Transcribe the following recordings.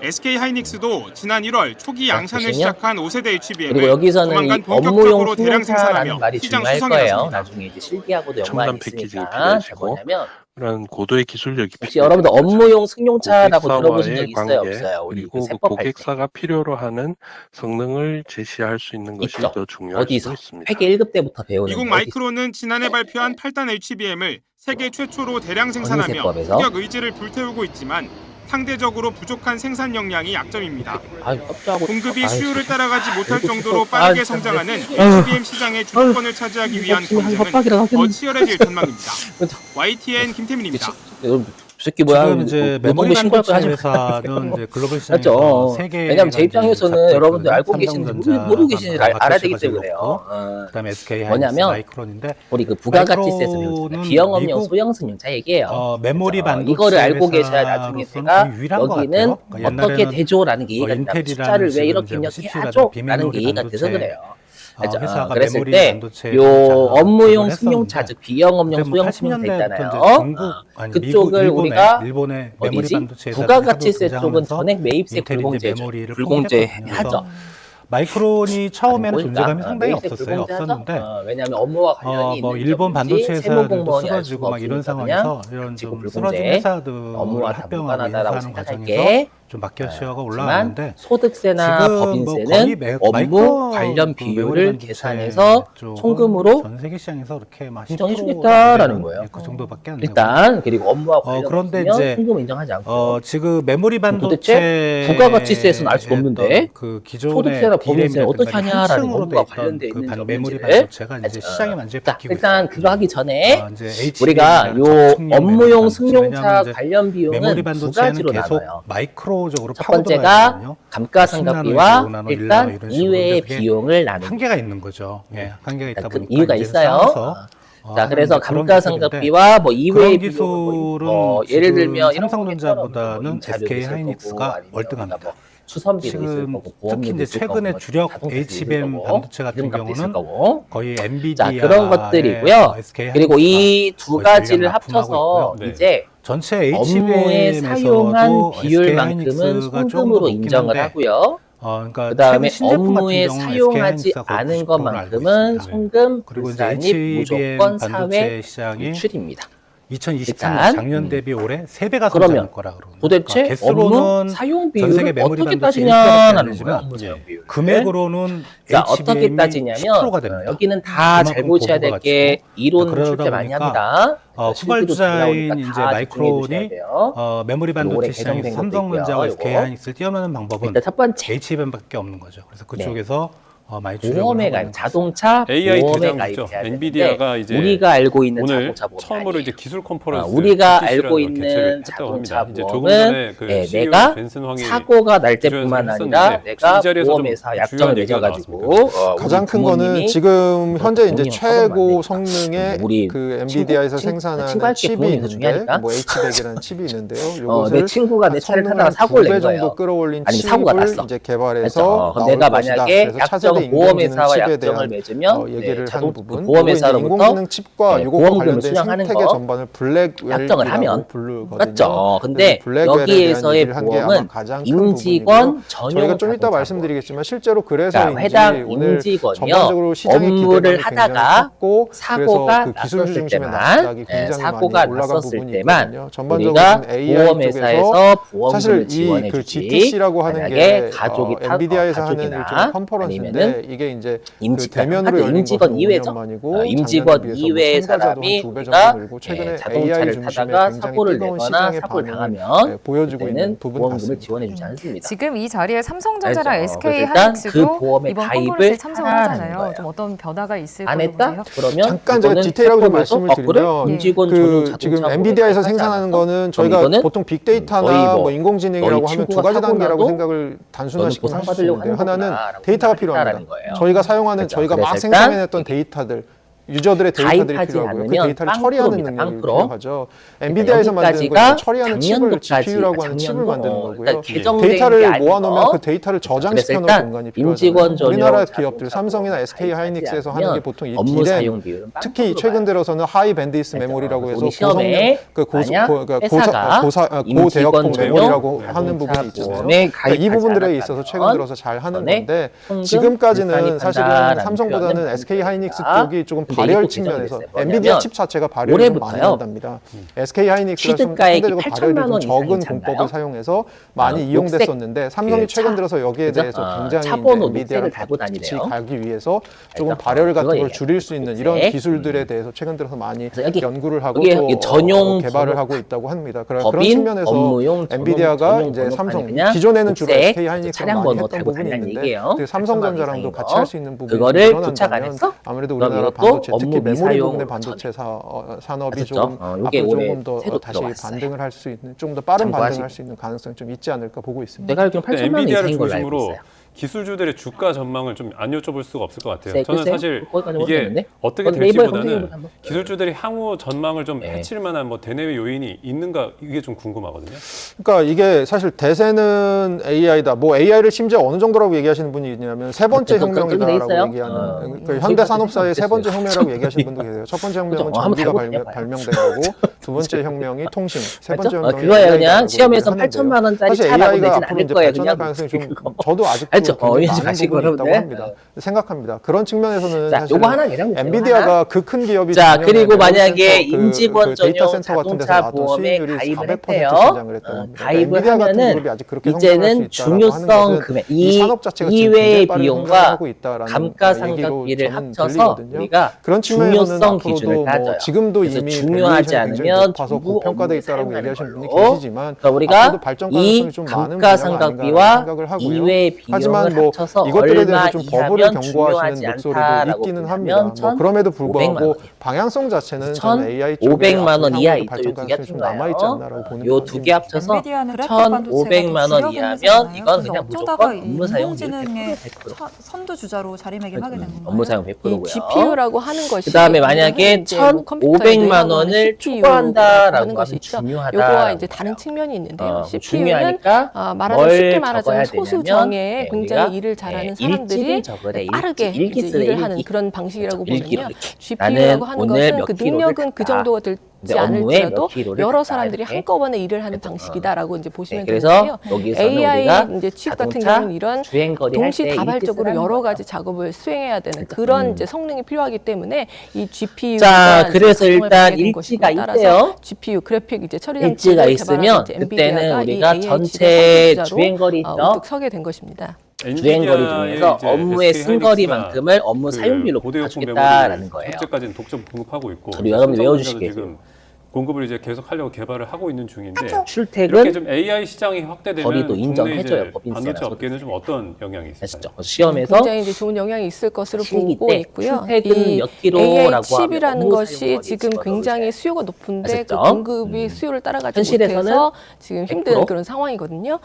SK 하이닉스도 지난 1월 초기 양산을 보시면, 시작한 5세대 HBM을 그리고 여기서는 조만간 이 업무용 본격적으로 대량 승용차라는 생산하며 말이 시장 중요할 수성에 거예요. 나섭니다. 나중에 이제 실기하고도 첨단 연관이 패키징이 있으니까. 자, 필요해지고 뭐냐면 그런 고도의 기술력이 혹시 여러분들 업무용 승용차라고 들어보신 적 고객사와의 있어요? 관계, 없어요? 우리 그 그리고 그 세법할 때. 고객사가 필요로 하는 성능을 제시할 수 있는 것이 있죠. 더 중요할 수도 어디서? 있습니다. 회계 1급 때부터 배우는 미국 거 어디서? 마이크론은 지난해 발표한 8단 HBM을 세계 최초로 대량 생산하며 세법에서? 후격 의지를 불태우고 있지만 상대적으로 부족한 생산 역량이 약점입니다. 아유, 깜짝하고. 공급이 아유, 수요를 따라가지 못할 아이고, 정도로 진짜. 빠르게 아유, 성장하는 아유. HBM 시장의 주도권을 차지하기 위한 지금 한 경쟁은 협박이라도 더 하겠는데. 치열해질 전망입니다. YTN 김태민입니다. 여러분, 저 새끼 뭐야? 지금 이제 노동부 메모리 신고할 거 반도체 하지 마. 회사는 이제 글로벌 맞죠? 시장에서 세계 왜냐면 제 입장에서는 여러분들 알고 계신지 모르고 계신지 알아야 되기 때문에요. 그다음에 SK 하이닉스, 뭐냐면 마이크론인데 우리 그 부가가치세 마이크론은 승용차, 비영업용 미국, 소형 승용차 얘기예요. 메모리 그래서 반도체 이거를 알고 계셔야 나중에 회사로서는 제가 거의 유일한 것 여기는 같아요. 그러니까 어떻게 옛날에는 대조라는 게 이해가 된다고 인텔이라는 숫자를 왜 지금 이렇게 이제 입력해 CPU라든지 하죠? 비메모리 라는 게 이해가 돼서 반도체, 그래요. 회사가 그랬을 메모리 때 반도체 요 업무용 했었는데 승용차 즉 비영업용 소형 80년대부터 승용차 있잖아요. 중국 아니 그쪽을 미국, 우리가 일본의 메모리 어디지? 반도체 회사가 부가가치세 하도 쪽은 등장하면서 전액 매입세 인텔이 이제 불공제죠. 메모리를 불공제 포기했거든요. 하죠. 마이크론이 처음에는 아니, 존재감이 보니까, 상당히 매입세 없었어요. 불공제하죠? 없었는데 왜냐하면 업무와 관련이 뭐 있는 일본 점인지 반도체 세무 회사들도 공무원이 알 쓰러지고 수가 막 이런 없으니까 상황에서 그냥 이런 지금 좀 불공제, 쓰러진 회사들 업무와 다 합병하고 무관하다라고 인수하는 과정에서 생각할게. 좀 마켓시어가 하지만 올라왔는데 소득세나 지금 뭐 법인세는 거의 업무 마이크론 관련 그 비율을 메모리 반도체 계산해서 쪽은 총금으로 전 세계 시장에서 그렇게 막 인정해 10% 주겠다라는 안 되는 거예요. 그 정도밖에 안 되고 일단 그리고 업무와 관련 그런데 없으면 이제 총금 인정하지 않고 지금 메모리 반도체 도대체 부가가치세에서는 알 수가 없는데 그 기존의 소득세나 법인세 어떻게 하냐라는 한층으로 업무와 돼 관련돼 있던 있는지 그 메모리 없는지를 반도체가 이제 시장에 완전히 자, 바뀌고 일단 있어요. 그거 하기 전에 이제 HBM 우리가 이라는 요 저축용 업무용 메모리 반도체. 승용차 왜냐하면 이제 관련 비용은 메모리 두 반도체는 가지로 계속 나눠요. 마이크로적으로 첫 파고들어야 번째가 되거든요. 감가상각비와 10나노, 5나노, 1나노 일단 이런 식으로. 이외의 근데 그게 비용을 나누는 한계가 있는 거죠. 예, 한계가 있다 그 보니까 이유가 이제 있어요. 싸워서, 자, 그래서 그런 감가상각비와 뭐 이외의 그런 비용을 기술은 예를 들면 지금 삼성전자보다는 SK 하이닉스가 월등합니다. 수선비도 있을 지금 거고 특히 보험료도 이제 있을 최근에 거고 주력 자동차도 있을 HBM 거고, 반도체 같은 기름값도 있을 경우는 거고. 거의 엔비디아 자, 그런 것들이고요. 그리고 이 두 가지를 합쳐서 이제 전체 업무에 사용한 비율만큼은 송금으로 인정을 하고요. 그러니까 그다음에 최근 신제품 같은 업무에 경우는 사용하지 SK 하이닉스가 않은 90%를 것만큼은 알고 있습니다. 송금 그리고 이제 불산입 HBM 무조건 반도체 사회 시장이 유출입니다. 2023년 일단, 작년 대비 올해 3배가 그러면 성장할 거라 그러고 도대체 업무 사용 비율을 어떻게 따지냐라는 거예요. 업무 사용 비율. 금액으로는 자, 어떻게 따지냐면 10%가 됩니다. 여기는 다 잘 보셔야 될 게 이론을 그러다 출제 많이 보니까 합니다. 후발주자인 이제 다 마이크론이 메모리 반도체 올해 시장에서 개정된 것도 삼성전자와 있고요. SK 하이닉스를 뛰어넘는 방법은 일단 첫 번째 HBM밖에 없는 거죠. 그래서 그쪽에서 많이 보험에 가입, 자동차 AI 보험에 대장이죠. 가입해야 엔비디아가 되는데 이제 우리가 알고 있는 오늘 자동차 보험 처음으로 이제 기술 컨퍼런스 우리가 GTC라는 알고 걸 있는 개최를 했다고 자동차 합니다. 이제 조금 보험은 전에 그 네, CEO 내가 젠슨 황이 사고가 날 때뿐만 했었는데 아니라 내가 이 자리에서 좀 보험회사 약정을 중요한 얘기가 맺어가지고 가장 큰 거는 지금 현재 이제 본인은 최고 사고는 안 성능의 우리 그 엔비디아에서 친구 생산하는 친구할 게 칩이 부모님이 있는데 중요하니까. 뭐 H100이라는 칩이 있는데요. 내 요것을 친구가 내 차를 성능을 타다가 한 사고를 2배 낸 정도 거예요. 끌어올린 아니면 사고가 칩을 났어. 이제 개발해서 그래서 나올 내가 것이다. 만약에 그래서 약정 차세대 보험회사와 인공지능 칩에 약정을 대한 맺으면 얘기를 자동 한 부분. 보험회사로부터 인공지능 칩과 요거와 보험금을 관련된 수령하는 생태계 거 전반을 블랙웰이라고 약정을 하면 부르거든요. 맞죠. 근데 블랙웰에 대한 여기에서의 얘기를 한게 아마 보험은 가장 큰 임직원 부분이고요. 전용 저희가 좀 이따 자동차 말씀드리겠지만 실제로 그래서 그러니까 해당 오늘 임직원이요 전반적으로 시장의 업무를 기대감이 하다가 컸고 사고가 그래서 그 기술 났었을 중심의 때만 낙폭이 굉장히 사고가 많이 올라간 났었을 부분이 때만 있거든요. 우리가 전반적으로 AI 보험회사에서 쪽에서 사실 보험금을 이 지원해 그 주지 GTC라고 하는 만약에 게 가족이 엔비디아에서 하는 가족이나 일종의 컨퍼런스인데 아니면은 이게 이제 그 임직원 대면으로 열린 임직원 것은 이외죠. 5년 만이고 임직원 작년에 비해서 이외의 참가자도 사람이 한 2배 우리가 정도 늘고 최근에 자동차를 AI 중심의 타다가 굉장히 사고를 뜨거운 내거나 시장의 사고를 반응을 당하면 보여주고 있는 그때는 부분 보험금을 같습니다. 지원해 주지 않습니다. 지금 이 자리에 삼성전자랑 알죠. SK 그래서 일단 하이닉스도 그 보험에 이번 가입을 컨퍼런스에 참석을 하라는 하잖아요. 거예요. 좀 어떤 변화가 있을 안 거라고 했다? 보세요? 그러면 잠깐 제가 이거는 디테일하게 좀 세법에서 말씀을 드리면 예. 임직원 전용 그 자동차 지금 보험을 엔비디아에서 가입하지 생산하는 않았어? 거는 그럼 저희가 이거는 보통 빅데이터나 거의 뭐 뭐 인공지능이라고 너희 하면 두 친구가 가지 사고 단계라고 나도 생각을 단순화시키면 할 수 보상받으려고 있는데 하는 하나는 거구나라고 데이터가 생각했다라는 필요합니다. 거예요. 저희가 사용하는 그렇죠. 저희가 막 그래서 생산해냈던 데이터들 유저들의 데이터들이 가입하지 필요하고요. 그 않으면 데이터를 빵 처리하는 프로입니다, 능력이 빵 프로. 필요하죠. 엔비디아에서 만드는 건 여기까지가 처리하는 칩을 작년도까지, GPU라고 하는 칩을 작년도. 만드는 거고요. 그러니까 개정된 게 데이터를 아니고. 모아놓으면 그 데이터를 저장시켜 놓을 일단 공간이 임직원 필요하잖아요. 전용 우리나라 자동차 기업들 삼성이나 SK 하이닉스에서 하는 게 보통 이 업무 디램, 사용 비율은 특히 빵프로가 최근 들어서는 하이 밴드위스 메모리라고 해서 우리 시험에 만약 회사가 고대역폭 임직원 메모리라고 전용 하는 부분이 자동차 있잖아요. 보험에 그러니까 이 부분들에 가입하지 있어서 최근 않았다면 들어서 잘 하는 이번에 건데 송금 지금까지는 불판이 사실은 판다라는 삼성보다는 표현은 SK 하이닉스 반대입니다. 쪽이 조금 근데 발열 이거 측면에서 개정이 됐어요. 엔비디아 칩 자체가 발열이 좀 많이 올해부터요. 난답니다. SK 하이닉스가 좀 취득가액이 상대적으로 발열이 8천만 좀 원 적은 이상이 공법을 잖아요. 사용해서 많이 이용됐었는데 삼성이 최근 들어서 여기에 대해서 굉장히 차번호 엔비디아를 녹색을 달고 같이 다니네요. 가기 위해서 조금 알죠? 발열 같은 그거 걸 줄일 수 있는 이런 녹색. 기술들에 대해서 최근 들어서 많이 그래서 여기 연구를 하고 여기 또 전용 개발을 번호- 하고 있다고 합니다. 그런 법인 측면에서 업무용 엔비디아가 전용 이제 번호판에 삼성 그냥 기존에는 주로 녹색 SK 하이닉스가 차량 많이 번호 했던 달고 부분이 다니는 있는데 얘기예요. 그 삼성전자랑도 8천만 같이 이상인 할 수 있는 부분이 그거를 도착 안 늘어난다면 했어? 아무래도 그럼 우리나라 이것도 반도체 특히 업무 메모리 미사용 부분의 반도체 산업이 됐죠? 조금 요게 앞으로 올해 조금 더 새로 다시 들어왔어요. 반등을 할 수 있는 좀 더 빠른 참고하시고. 반등을 할 수 있는 가능성이 좀 있지 않을까 보고 있습니다. 내가 알기로는 8천만 원 엔비디아를 이상인 걸로 알고 중심으로 있어요. 기술주들의 주가 전망을 좀 안 여쭤볼 수가 없을 것 같아요. 네, 저는 글쎄요. 사실 거기까지 이게 모르겠는데? 어떻게 네이버에 될지보다는 검색해보자, 한번. 기술주들이 향후 전망을 좀 네. 해칠 만한 뭐 대내외 요인이 있는가 이게 좀 궁금하거든요. 그러니까 이게 사실 대세는 AI다. 뭐 AI를 심지어 어느 정도라고 얘기하시는 분이 있냐면 세 번째 그렇게 돼 혁명이다라고 있어요? 얘기하는 그 현대 산업사의 세 번째 혁명이라고 얘기하시는 분도 계세요. 첫 번째 혁명은 한번 전기가 해봐요. 발명된 거고 두 번째 혁명이 통신, 세 번째 알죠? 혁명이 그거예요. AI다라고 그냥 시험에서 얘기를 8천만 원짜리 사실 차라고 AI가 내진 앞으로 않을 이제 거예요. 발전할 그냥 가능성이 좀 그거. 저도 아직도 알죠? 굉장히 어휘하지 많은 마시고 부분이 있다고 그러는데. 합니다. 생각합니다. 그런 측면에서는 자, 사실 요거 하나 계산 엔비디아가 그 큰 기업이 자, 작년에 그리고 만약에 메모리 센터, 임직원 데이터 전용 센터 같은 데서 자동차 나왔던 보험에 수익률이 가입을 400% 했대요. 성장을 했다고 합니다. 가입을 엔비디아 같은 하면은 기업이 아직 그렇게 성장할 수 이제는 있다라고 하는 중요성 것은 금액, 이 산업 자체가 지금 이외의 굉장히 빠른 비용과 성장을 하고 있다라는 감가상각비를 얘기로 저는 합쳐서 들리거든요. 우리가 그런 측면에서는 중요성 기준을 앞으로도 따져요. 뭐 지금도 그래서 이미 중요하지 밸류에이션이 굉장히 않으면 높아서 전부 고평가돼 업무에 있다라고 사용하는 얘기하시는 분이 걸로. 계시지만 그러니까 우리가 앞으로도 발전 가능성이 이 좀 많은 분야가 아닌가라는 감가상각비와 생각을 하고요. 이외의 비용을 하지만 뭐 합쳐서 이것들에 대해서 얼마 좀 버블을 이하면 경고하시는 중요하지 목소리도 않다라고 있기는 보면 합니다. 뭐 그럼에도 불구하고 500만 방향성 자체는 저는 AI 쪽에 1,500만 원 이하 앞으로 있죠. 발전 요두 개 가능성이 좀 합친 남아 있지 거예요. 않나라고 보는 요 두 개 합쳐서 엔비디아는 1,500만 원 이하면 이건 그냥 무조건 업무 사용 비율 인공지능의 100%. 선두주자로 자리매김하게 된 건가요? 업무 사용 이 100%고요. GPU라고 하는 것이 그다음에 만약에 이제 뭐 컴퓨터에 1,500만 내하고 원을 하는 CPU 초과한다라고 하는 하면 것이 있죠. 중요하다. 요거와 이제 다른 측면이 있는데요. CPU는 중요하니까 말하자면 뭘 쉽게 말하자면 적어야 소수 되냐면, 정예에 네, 굉장히 우리가, 일을 잘하는 네, 사람들이 일지를 적으래. 빠르게 일기 이제 쓰래, 일을 하는 일기. 그런 방식이라고 그렇죠. 일기로 보면요. 이렇게. GPU라고 하는 오늘 것은 몇 그 킬로를 능력은 그 갔다. 정도가 들지 근데 업무에 않을지라도 몇 킬로를 여러 갔다 사람들이 이렇게. 한꺼번에 일을 하는 그렇죠. 방식이다라고 이제 보시면 그래서 되는데요. 여기서는 AI 우리가 이제 칩 같은 자동차 경우는 이런 주행거리 동시다발적으로 여러 가지 작업을 수행해야 되는 그런 이제 성능이 필요하기 때문에 이 GPU가 자, 그래서 일단 일지가 있대요. GPU 그래픽 이제 처리 일지가 장치를 있으면 개발한 이제 그때는 엔비디아가 우리가 이 AI 전체 칩의 선두주자로 주행거리 있죠. 우뚝 서게 된 것입니다. 주행거리 중에서 이제 업무의 SK 승거리만큼을 업무 그 사용비로 고대역폭 봐주겠다라는 거예요. 현재까지는 독점 공급하고 있고 우리 여러분 삼성전자도 외워주시게 지금 공급을 이제 계속 하려고 개발을 하고 있는 중인데 이렇게 출퇴근 좀 AI 시장이 확대되면 법이도 인정해줘요, 국내 이제 법인세나 반도체 소득세. 업계는 좀 어떤 영향이 있을까요? 아시죠? 시험에서 굉장히 이제 좋은 영향이 있을 것으로 시기 보고 때 있고요. 출퇴근 이 몇 AI 킬로라고 칩이라는 하면 것이 업무 지금 사용거리 굉장히 집어넣으셔야 수요가 높은데 그 아셨죠? 공급이 수요를 따라가지 현실에서는 못해서 지금 힘든 100%? 그런 상황이거든요.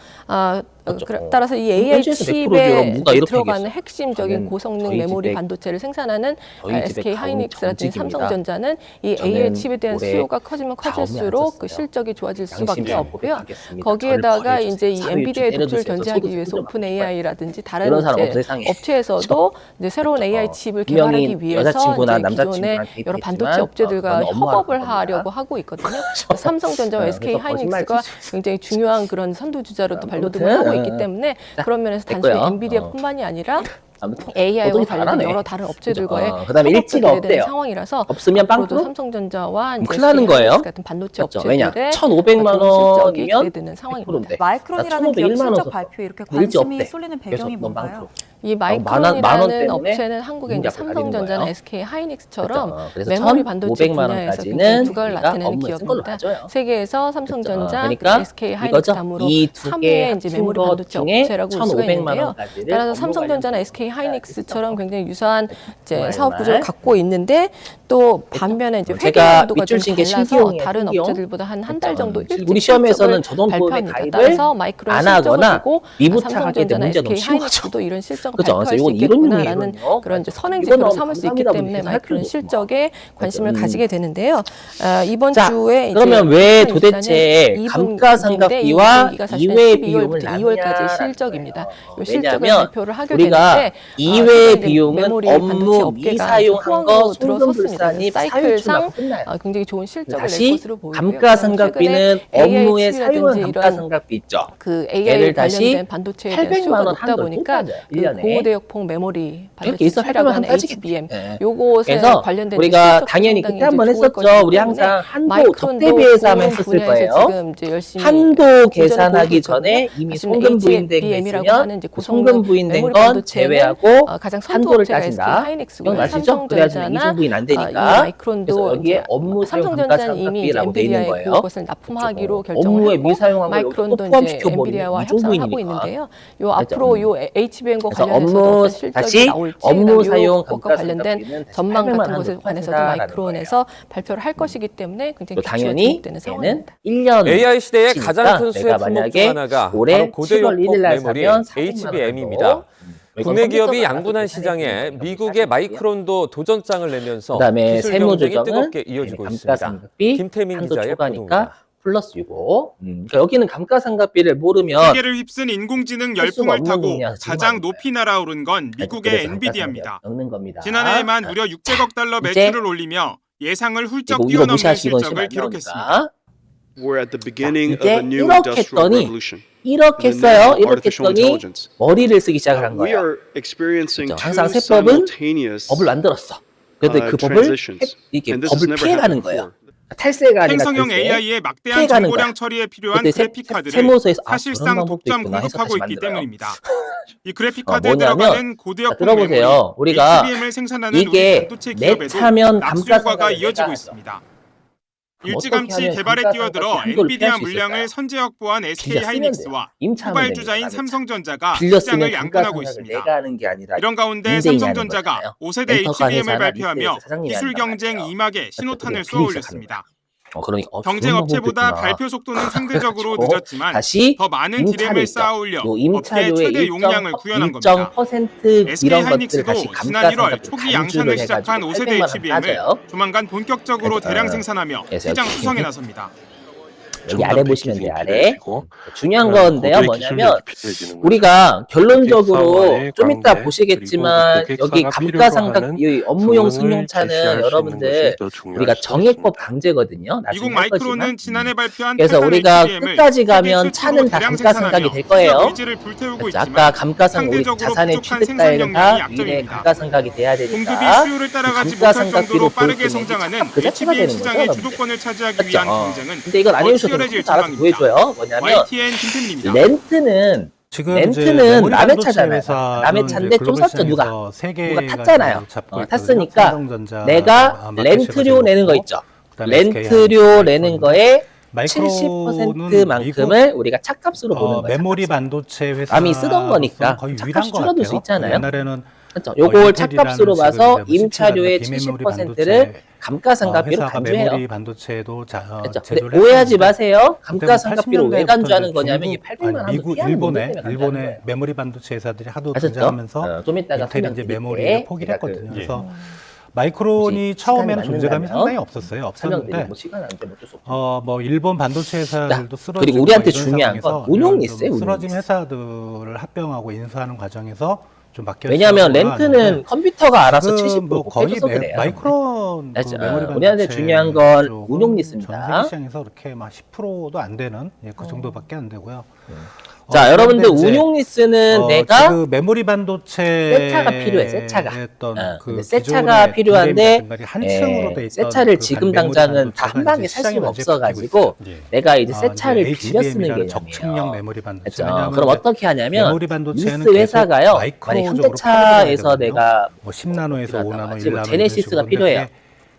맞죠. 따라서 이 AI 현실에서 100% 죠. 칩에 누가 이렇게 들어가는 얘기했어요. 핵심적인 저는 고성능 저희 메모리 집에- 반도체를 생산하는 저희 집에 SK 하이닉스라든지 정직입니다. 삼성전자는 이 저는 AI 칩에 대한 올해 수요가 커지면 다 업무 안 커질수록 그 썼어요. 실적이 좋아질 수밖에 양심에 없고요. 고백하겠습니다. 거기에다가 저를 이제 이 버려주세요. 엔비디아의 사회 좀 독주를 때려주세요. 견제하기 소득 위해서 좀 오픈 많이 AI라든지 다른 이런 사람 이제 없어, 세상에. 업체에서도 이제 새로운 AI 칩을 분명히 개발하기 위해서 여자친구나 이제 기존의 남자친구한테 여러 있겠지만, 반도체 업체들과 그건 업무하러 협업을 갈 겁니다. 하려고 하고 있거든요. 삼성전자와 네, SK 그래서 거짓말 하이닉스가 치지. 굉장히 중요한 그런 선두주자로 또 반도체를 아무튼, 하고 있기 때문에 자, 그런 면에서 단순히 됐고요. 엔비디아뿐만이 아니라 아무튼 AI와 너도 관련된 잘하네. 여러 다른 업체들과의 그죠? 그다음에 일지가 협업도 되는 없대요. 상황이라서 없으면 앞으로도 빵꾸? 삼성전자와 큰일 나는 거예요. 같은 반도체 맞죠? 왜냐? 업체들의 1,500만 실적이 원이면 기대되는 상황입니다. 100%인데. 마이크론이라는 기업 1,501만 원 실적 썼어. 발표에 이렇게 일지 관심이 없대. 쏠리는 그래서 배경이 넌 뭔가요? 빵꾸. 이 만 원 마이크론이라는 때문에 업체는 한국의 이제 인력을 가리는 삼성전자나 거예요. SK 하이닉스처럼 그렇죠. 그래서 메모리 반도체 1,500만 분야에서 원까지는 굉장히 두각을 우리가 나타내는 업무에 쓴 걸로 기업입니다. 봐줘요. 세계에서 삼성전자, 그러니까 SK 하이닉스 이거죠. 다음으로 이 두 개 3위의 이제 합친 메모리 것 반도체 중에 업체라고 볼 수가 1,500만 있는데요. 원까지를 따라서 업무 삼성전자나 관련 SK SK 하이닉스처럼 굉장히 유사한 이제 정말, 사업 구조를 정말. 갖고 있는데 또 반면에 이제 회계 제가 강도가 좀 밑줄 신게 달라서 신기용이에요, 다른 신기용. 업체들보다 한 달 정도 일찍 우리 시험에서는 저동 실적을 보험의 발표합니다. 가입을 따라서 마이크론 안 실적을 하거나 보고 미부착하게 된 삼성전자나 문제가 너무 SK 쉬워져. 하이닉스도 이런 실적을 그죠? 발표할 수 이건 있겠구나라는 이론이에요. 그런 이제 선행 이건 지표로 너무 삼을 수 있기 감사합니다. 때문에 우리 마이크론 계속 실적에 관심을 그죠. 가지게 되는데요. 이번 자, 주에 그러면 이제 왜 일단은 도대체 2분기인데 감가상각비와 2분기가 사실은 이외 12월부터 비용을 2월까지의 나누냐라는 실적입니다. 거예요. 이 실적을 왜냐하면 발표를 하게 우리가 되는데 이외 이제 비용은 메모리 반도체 업무 업계가 미사용한 거 호황으로 송금불산이 들어섰습니다. 사유출하고 사이클상 끝나요. 굉장히 좋은 실적을 낼 다시 것으로 보이고요. 감가상각비는 최근에 업무에 AI 사용한 칩이라든지 이런 감가상각비 있죠. 그 얘를 AI 다시 관련된 반도체에 대한 800만 수요가 원 높다 한도 보니까 또 빠져요, 그 1년에. 고대역폭 메모리 이렇게 반도체 있어 칩이라고 하면 하는 빠지겠지. HBM 예. 요것에 그래서 관련된 우리가 실적 당연히 상당히 그때 한번 이제 좋을 했었죠. 것이기 우리 때문에 항상 한도 마이크론도 적대비해서 한번 그런 했었을 분야에서 거예요. 지금 이제 열심히 한도 도전을 계산하기 보이고 전에 있거든요. 이미 사실은 송금 부인된 게 HBM이라고 있으면 하는 이제 그 고성능 송금 부인된 메모리 건 반도체는 제외하고 가장 선두 한도를 업체가 SK 따진다. 하이닉스고요. 기억나시죠? 그래야지 삼성전자나 이중 부인 안 이 되니까. 마이크론도 그래서 여기에 이제 업무 사용 삼성전자는 이미 이제 감가상각비라고 돼 있는 엔비디아에 거예요. 그것을 납품하기로 결정을 업무에 했고 미사용한 걸 여기 또 마이크론도 이제 포함시켜버리는 엔비디아와 이중 협상을 하고 부인이니까. 있는데요. 요 앞으로 요 HBM과 그래서 관련해서 업무 어떤 실적이 다시 나올지 업무 그다음에 사용 요것과 관련된 감가상각비는 다시 전망 800만 같은 한도 것에 관해서도 빠진다라는 마이크론에서 발표를 할 것이기 때문에 굉장히 또 기대가 당연히 주목되는 얘는 상황입니다. 1년 AI 시대의 가장 큰 수혜 내가 품목 중 만약에 하나가 올해 바로 7월 1일 고대역폭 날 메모리 사면 400만 HBM입니다. 원으로 국내 기업이 컴퓨터가 양분한 나가서 시장에 계산해주는 미국의 거거든요. 마이크론도 도전장을 내면서 그다음에 기술 세무 경쟁이 조정은 뜨겁게 이어지고 있습니다. 감가상각비 김태민 한도 기자의 초과니까 보도입니다. 플러스 유고. 그러니까 여기는 감가상각비를 모르면 세계를 휩쓴 인공지능 할 수가 열풍을 없는 타고 분야에서 지금 가장 하는 거예요. 높이 날아오른 건 미국의 그래서 엔비디아입니다. 감가상각비가 적는 겁니다. 지난해에만 무려 6제억 달러 이제 매출을 올리며 예상을 훌쩍 이거 뛰어넘는 무시하시고 실적을 기록했습니다. We're at the beginning of 이제 a new 이렇게 industrial 했더니 revolution. 이렇게 the 했어요. new 이렇게 artificial 했더니 intelligence. 머리를 쓰기 시작을 한 We 거예요. are experiencing 그렇죠. two 항상 세법은 simultaneous 법을 만들었어. 그런데 그 법을 transitions. 이게 And this has 법을 never 피해가는 happened 거예요. before. 탈세가 아니라 생성형 탈세. AI의 막대한 피해가는 정보량 거야. 처리에 필요한 그때 그래픽 카드를 세무서에서 저런 사실상 방법도 독점 있구나 해서 공급하고 다시 있기 만들어요. 때문입니다. 이 그래픽 카드에 뭐냐면, 들어가는 고대역폭 들어보세요. 메모리 우리가 HBM을 생산하는 우리 이게 반도체 내 기업에도 차면 납수 효과가 감가상각을 이어지고 내가 있습니다. 그럼 일찌감치 어떻게 하면 개발에 감가상각비 뛰어들어 한도를 엔비디아 피할 수 물량을 있을까요? 선제 확보한 SK 빌려 쓰면 하이닉스와 임차하면 후발주자인 됩니다. 삼성전자가 빌려 시장을 쓰면 양분하고 감가상각을 있습니다. 내가 하는 게 아니라 이런 가운데 인대인이 하는 삼성전자가 거잖아요. 5세대 렌터카 HBM을 회사나 발표하며 리스에서 사장님이 기술 한단 경쟁 말이에요. 이막에 신호탄을 그래서 쏘아 그게 올렸습니다. 그러니까 경쟁 그런 업체보다 방법도 있구나. 발표 속도는 상대적으로 그래가지고 늦었지만 다시 더 많은 임차료 디램을 있죠. 쌓아 올려 요 업계의 임차료의 최대 용량을 구현한 겁니다. 일정 퍼센트 SK 이런 것들을 하이닉스도 다시 지난 1월 감가상각비 초기 간주를 양산을 시작한 해가지고 5세대 800만 원 HBM을 따져요. 조만간 본격적으로 그래서, 대량 생산하며 그래서 시장 여기 수성에 나섭니다. 여기 아래 보시면 돼요. 아래 필요해지고, 중요한 그다음에 건데요. 고도의 뭐냐면 기술력이 필요해지는 거죠. 우리가 결론적으로 고객사와의 좀 이따 관계, 보시겠지만 그리고 여기 고객사가 감가상각 이 업무용 성능을 승용차는 제시할 수 있는 여러분들 것이 더 중요할 우리가 수도 정액법 있습니다. 강제거든요. 미국 나중에 할 거지만. 마이크론은 지난해 발표한 그래서 8단 우리가 HBM을 끝까지 세계 가면 최초로 차는 다 대량 감가상각이 생산하며 될 거예요. 시장 의지를 불태우고 그렇죠. 있지만 아까 감가상 우리 상대적으로 자산의 부족한 취득 따위는 생산 다 역량이 미래 약점입니다. 감가상각이 돼야 공급이 되니까 수요를 따라가지 못할 감가상각비로 정도로 빠르게 보여주는 성장하는 게 그 자체가 HBM 되는 거죠, 시장의 여러분들. 주도권을 차지하기 그렇죠. 위한 경쟁은 근데 이건 더 아니면서 치열해질 좀 알아서 전망입니다. 보여줘요. 뭐냐면 YTN 김태민입니다. 렌트는 지금 렌트는 남의 차잖아요. 남의 차인데 좀 썼죠, 누가 탔잖아요. 탔으니까 내가 렌트료 내는 거 있죠. 렌트료 내는 거에 70%만큼을 우리가 차값으로 보는 거예요. 메모리 반도체 회사 남이 쓰던 거니까 거의 차값 유일한 것 줄어들 같아요. 수 있잖아요. 옛날에는 그렇죠. 요걸 인텔이라는 차값으로 지금 봐서 이제 뭐 임차료의 CP라든가 비메모리 70%를 반도체 감가상각비로 회사가 간주해요. 메모리 반도체도 그렇죠. 제조를 근데 오해하지 했었는데 마세요. 감가상각비로 왜 80년대부터 간주하는 이제 거냐면 이 중국, 800만 원도 미국, 피하는 일본의 문제 때문에 간주하는 거예요. 메모리 반도체 회사들이 하도 아셨죠? 등장하면서 좀 이따가 인텔이 이제 설명드릴게. 메모리를 포기를 제가 했거든요. 그- 그래서 마이크론이 혹시 처음에는 시간이 존재감이 맞는다면 상당히 없었어요. 설명드리고 없었는데 뭐 시간 안 되면 어쩔 수 없죠. 뭐 일본 반도체 회사들도 쓰러지고 그리고 우리한테 이런 중요한 건 상황에서 운용이 이런 있어요, 좀 쓰러진 운용이 회사들을 합병하고 인수하는 과정에서 좀 바뀌었어요. 왜냐하면 렌트는 컴퓨터가 알아서 70% 뭐 거의 곱해줘서 그래요. 마이크론 그 맞죠. 메모리 우리한테 반도체 중요한 건 쪽은 운용 리스입니다. 전 세계 시장에서 그렇게 막 10%도 안 되는 그 정도밖에 안 되고요. 자, 여러분들 그런데 이제 운용 리스는 내가 지금 메모리 반도체 새 차가 필요해, 새 차가. 했던 근데 새 차가 필요한데 새 차를 지금 당장은 다 한 방에 살 수는 없어가지고 내가 이제 새 차를 빌려 쓰는 적층형 개념이에요. 메모리 반도체. 그렇죠. 그럼 어떻게 하냐면 메모리 반도체는 리스 회사가요. 만약 마이크로적으로 현대차에서 내가 뭐 10나노에서 5나노, 지금 1나노 제네시스가 필요해요.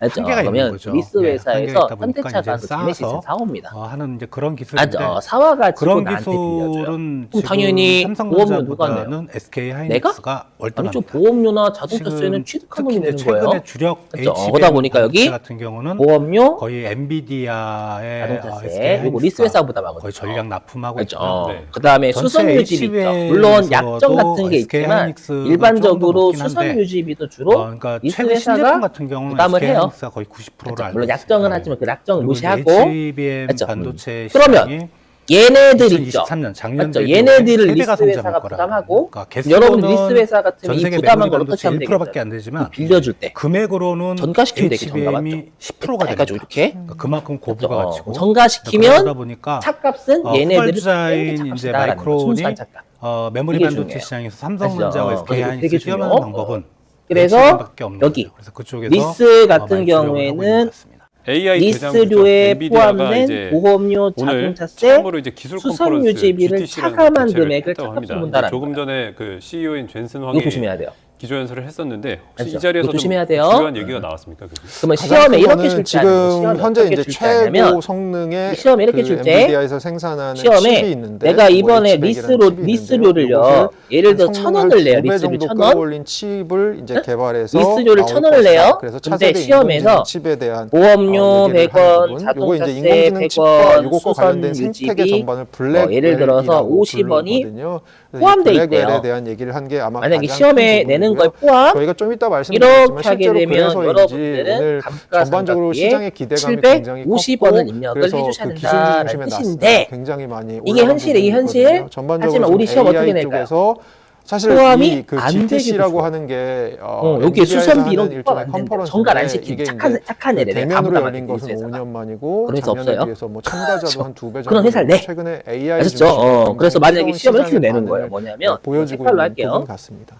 알죠? 한계가 있는 그러면 거죠. 리스 네, 회사에서 한계가 있다 보니까 현대차 이제 가서 제네시스 쌓아서 사옵니다. 하는 이제 그런 기술인데 맞죠? 사와가지고 그런 나한테 빌려줘요. 기술은 그럼 당연히 보험료 누가 내요? 삼성전자보다는 SK 하이닉스가 아니 월등합니다. 좀 보험료나 자동차세는 취득한 놈이 특히 내는 최근에 거예요. 주력 맞죠? HBM 그러다 보니까 여기 반도체 같은 경우는 보험료, 거의 엔비디아의 SK 자동차세, 하이닉스가 요거 리스 회사 부담하거든요. 거의 전략 납품하고 그렇죠. 있고요. 네. 그다음에 전체 수선 유지비 있죠. 물론 약정 같은 게 SK 있지만 하이닉스가 일반적으로 좀 더 높긴 수선 한데, 유지비도 주로 그러니까 리스 최근 신제품 회사가 같은 경우는 부담을 SK 해요. 하이닉스가 거의 90%를 그렇죠. 알고 물론 있습니다. 약정은 하지만 그 약정을 그리고 이제 무시하고 HBM 그렇죠. 반도체 그러면 시장이 얘네들 있죠. 2023년 작년 맞죠? 대비 얘네들을 올해 리스 3배가 회사가 성장할 거라. 부담하고 그러니까 여러분 개수로는 리스 회사 같은 전 이 세계 부담한 메모리 걸 반도체 어떻게 하면 1%밖에 되겠어요? 안 되지만 빌려줄 때 금액으로는 전가시키면 되게 정가 맞죠? HBM이 10%가 해가지고 됩니다. 이렇게 그러니까 그만큼 고부가 그렇죠. 가치고 그러다 전가시키면 보니까 차값은 얘네들이 후발주자인 이제 차값이다라는 거, 마이크론이 순수한 차값. 메모리 이게 반도체 중요해요. 시장에서 삼성전자와 아시죠? SK 그거 하이닉스 되게 뛰어나는 중요해요. 방법은 그래서 HBM밖에 없는 여기 거죠. 그래서 그쪽에서 리스 같은 많이 주력을 하고 있는 경우에는 것 같습니다. AI 리스료에 엔비디아가 포함된 이제 보험료, 오늘 자동차세, 처음으로 이제 기술 수선 컨퍼런스 유지비를 GTC라는 차감한 개최를 금액을 했다고 합니다. 차값으로 본다라는 조금 거예요. 전에 그 CEO인 젠슨 이거 황이 조심해야 돼요. 기조연설을 했었는데 혹시 알죠? 이 자리에서 이거 조심해야 좀 돼요. 중요한 얘기가 나왔습니까? 교수님? 그러면 가장 시험에 큰 이렇게 거는 줄때 지금 현재 이제 최고 성능의 시험에 이렇게 줄 때, 엔비디아에서 생산하는 시험에 칩이 있는데 내가 이번에 뭐 HBM이라는 칩이 리스료를요. 있는데요. 예를 들어 성능을 1,000원을 내요. 2배 리스료 정도 1,000원. 끌어올린 칩을 이제 개발해서 리스료를 나올 1,000원을 것이다. 내요. 그래서 근데 차세대 시험에서 인공지능 칩에 대한 보험료 얘기를 100원, 하는 부분. 요거 이제 자동차세 인공지능 칩과 100원, 요것과 수선 관련된 생태계 유지비, 전반을 블랙 예를 들어서 50원이 포함돼 있대요. 블랙웰에 대한 얘기를 한 게 아마 만약에 가장 시험에 큰 내는 부분이고요. 거에 포함 저희가 좀 이따 이렇게 말씀드리겠지만 하게 실제로 되면 그래서인지 여러분들은 오늘 전반적으로 감가상각비에 시장의 기대감이 굉장히 750원을 컸고 입력을 그래서 해주셔야 그 된다라는 기술 중심의 뜻인데 굉장히 많이 이게 현실이에요, 이 현실. 하지만 우리 시험 어떻게 낼까요? 쪽에서 사실 포함이 이 그 안 되게 GTC라고 좋죠. 하는 게 여기 수선비 이런 일종의 거 안 된다. 컨퍼런스인데 정가를 안 시키는 이게 착한 이제 애들 대면으로 열린 것은 5년 만이고 그래서 작년에 없어요. 비해서 뭐 참가자도 한 2배 정도 그런 회사를 내. 최근에 AI 아셨죠? 그래서 만약에 시험을 이렇게 내는 거예요. 뭐냐면 보여주고 색깔로 있는 할게요. 부분 같습니다.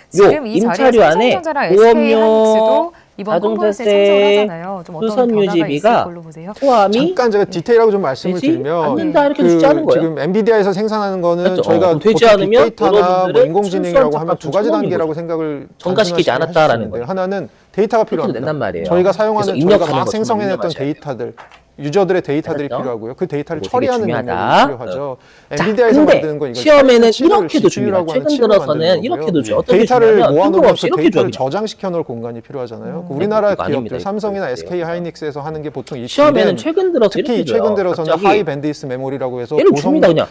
지금 이 임차료 자리에서 안에 삼성전자랑 SK 하이닉스도 이번 컨퍼런스에 참석을 하잖아요. 좀 어떤 수선 변화가 유지비가 있을 걸로 보세요? 포함이 잠깐 제가 디테일하고 좀 말씀을 되지 드리면 않는다 이렇게 주지 않은 거예요. 지금 엔비디아에서 생산하는 거는 맞죠? 저희가 되지 보통 않으면 빅데이터나 뭐 여러분들은 인공지능이라고 순수한 하면 두 가지 착각 단계라고 거죠. 생각을 전가시키지 않았다라는 거예요. 거예요. 하나는 데이터가 그렇게 필요합니다. 낸단 말이에요. 저희가 그래서 사용하는 입력하는 저희가 막 거 생성해냈던 정말 데이터들 유저들의 데이터들이 알았죠? 필요하고요. 그 데이터를 그거 되게 처리하는 중요하다. 능력이 필요하죠. 자, 엔비디아에서 근데 만드는 건 이거 시험에는 칩을 이렇게도 GPU라고 줍니다. 하는 최근 칩을 들어서는 만드는 이렇게도 거고요. 줘요. 어떻게 데이터를 주냐면 모아놓으면서 이렇게 데이터를 줘요. 저장시켜놓을 공간이 필요하잖아요. 우리나라 이거 아닙니다. 기업들 삼성이나 이거 SK 하이닉스에서 하는 게 보통 이 시험에는 최근 들어서 특히 이렇게 줘요. 최근 들어서는 갑자기 하이 밴드위스 메모리라고 해서 얘를 줍니다, 그냥.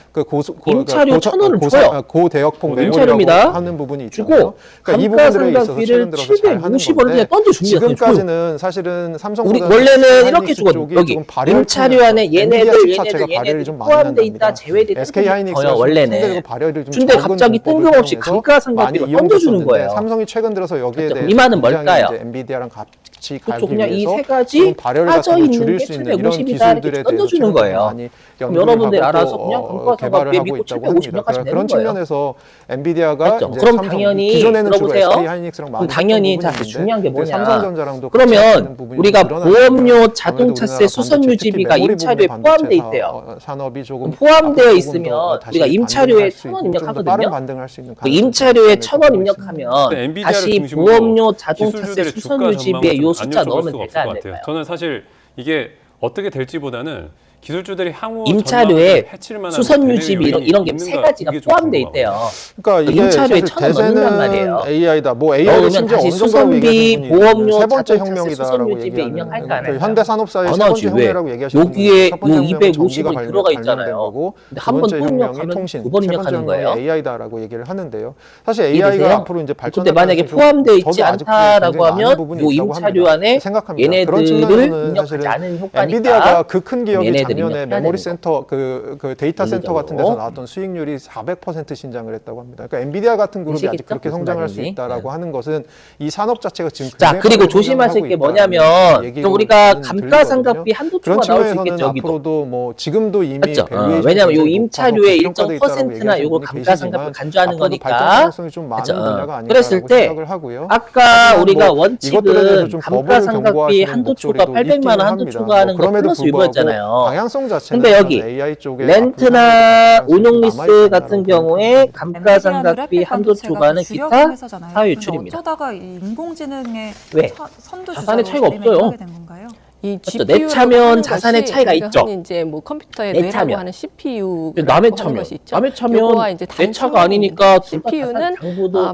임차료 1,000원을 줘요. 고대역폭 메모리라고 임차료입니다. 하는 부분이 주고 있잖아요. 그러니까 이 부분들에 있어서 감가상각비를 최근 들어서 잘 하는 750원을 건데 그냥 던져줍니다. 그냥 지금까지는 사실은 삼성보다 우리 원래는 하이닉스 이렇게 주거든요. 쪽이 여기 조금 발휘할 임차료 안에 엔비디아 얘네들 칩 자체가 발휘를 좀 많이 포함돼 있다, 한답니다. 제외돼 있다. SK 하이닉스가 원래는. 발휘를 좀 근데 적은 갑자기 공법을 뜬금없이 통해서 감가상각비를 많이 던져주는 이용됐었는데 거예요. 삼성이 최근 들어서 여기에 그렇죠. 대해서 이 말은 굉장히 뭘까요? 이제 엔비디아랑 같이 그렇죠. 가기 그냥 이 위해서 세 가지 조금 발열을 빠져 같은 걸 있는 줄일 게 수 있는 이런 750이다 기술들에 이렇게 대해서 던져주는 최근 거예요. 많이 그럼 연구를 여러분들이 하고 알아서 또, 그냥 감가상각비 개발을 하고 믿고 있다고 750 합니다. 명까지 내는 그런 거예요. 측면에서 엔비디아가 맞죠? 이제 그럼 삼성, 당연히 기존에는 주로 들어보세요. SK 하이닉스랑 그럼 많이 당연히 했던 자, 부분이 중요한 게 있는데 뭐냐? 삼성전자랑도 같이 하는 그러면 부분이 우리가 늘어나니까 보험료, 아무래도 자동차세, 우리나라 수선 반도체, 유지비가 특히 메모리 임차료에 부분의 포함돼 반도체 있대요. 산업이 조금 포함되어 조금 있으면 더 다시 우리가 임차료에 반등할 수 1,000원 있고 좀더 입력하거든요. 빠른 반등할 수 있는 그 가능성이 임차료에 있다고 1,000원 보고 입력하면 네, 엔비디아를 다시 중심으로 보험료, 자동차세, 기술주들의 수선 주가 유지비에 이 전망은 숫자 안 여쭤볼 넣으면 수가 될까 안 없을 것 될까요? 같아요. 저는 사실 이게 어떻게 될지보다는 기술주들이 향후 임차료에 해칠 만한 수선 대내 유지비 요인이 이런 게 세 있는가, 가지가 이게 좀 포함돼 궁금하고요. 있대요. 그러니까 이게 임차료에 사실 1,000원 넣는단 말이에요. 대세는 AI다. 뭐 AI를 넣으면 심지어 다시 어느 정도라고 수선비, 얘기하시는 분이 보험료, 세 번째 자동차세, 혁명이다라고 수선 유지비에 얘기하는 입력할까 안 그 할까요? 현대산업사의 세 안 번째 하지, 왜? 혁명이라고 얘기하시는 여기에 첫 번째 요 혁명은 250이 전기가 들어가 관련된 있잖아요. 거고 근데 두 한번 번째 또 혁명이 입력하면 통신, 두번 세 번째 입력하는 혁명이 거예요. AI다라고 얘기를 하는데요. 사실 이해되세요? AI가 앞으로 이제 발전할 근데 만약에 가능성이 좀 포함되어 있지 저도 아직도 않다라고 굉장히 많은 하면 부분이 요 있다고 임차료 합니다. 안에 생각합니다. 그런 얘네들을 측면에서는 입력하지 사실은 않은 효과니까 엔비디아가 그 큰 기업이 얘네들 작년에 입력해야 메모리 되는 센터 그 데이터 센터 같은 데서 나왔던 수익률이 400% 신장을 했다고 합니다. 그러니까 엔비디아 같은 그룹이 아직 아시겠죠? 그렇게 무슨 성장할 수 말인지. 있다라고 하는 것은 이 산업 자체가 지금 자, 굉장히 그리고 빠르게 조심하실 게 성장하고 뭐냐면 있다는 얘기로 좀 우리가 저는 감가상각비 한도 그런 초과 나올 수 측면에서는 있겠죠, 여기도. 앞으로도 뭐 지금도 이미 맞죠? 밸류에이션이 왜냐면 요 굉장히 임차료의 높아서 일정 고평가돼 있다라고 퍼센트나 얘기하시는 요거 분이 감가상각비 계시지만 간주하는 앞으로도 거니까. 발전 가능성이 좀 많은 맞죠? 분야가 아니라고 그랬을 때 생각을 하고요. 아까 하지만 우리가 뭐 이것들에 대해서 원칙은 좀 거부를 감가상각비 경고하시는 한도 초과 목소리도 800만 원 있기는 한도 합니다. 초과하는 거 그럼에도 플러스 불구하고 유보였잖아요. 방향성 자체는 근데 여기 AI 쪽에 렌트나 운용 리스 남아있다는 같은 경우에 감가상각비 한도 초과는 기타 사유 유출입니다. 어쩌다가 이 인공지능의 왜? 선두 자산의 주자로 차이가 없어요. 자리매김하게 된 건가요? 이 맞죠? 내 차면 자산의 차이가 있죠. 이제 뭐 컴퓨터의 내 뇌라고 차면. 하는 CPU 남의 차면 남의 차면 내 차가 아니니까 CPU는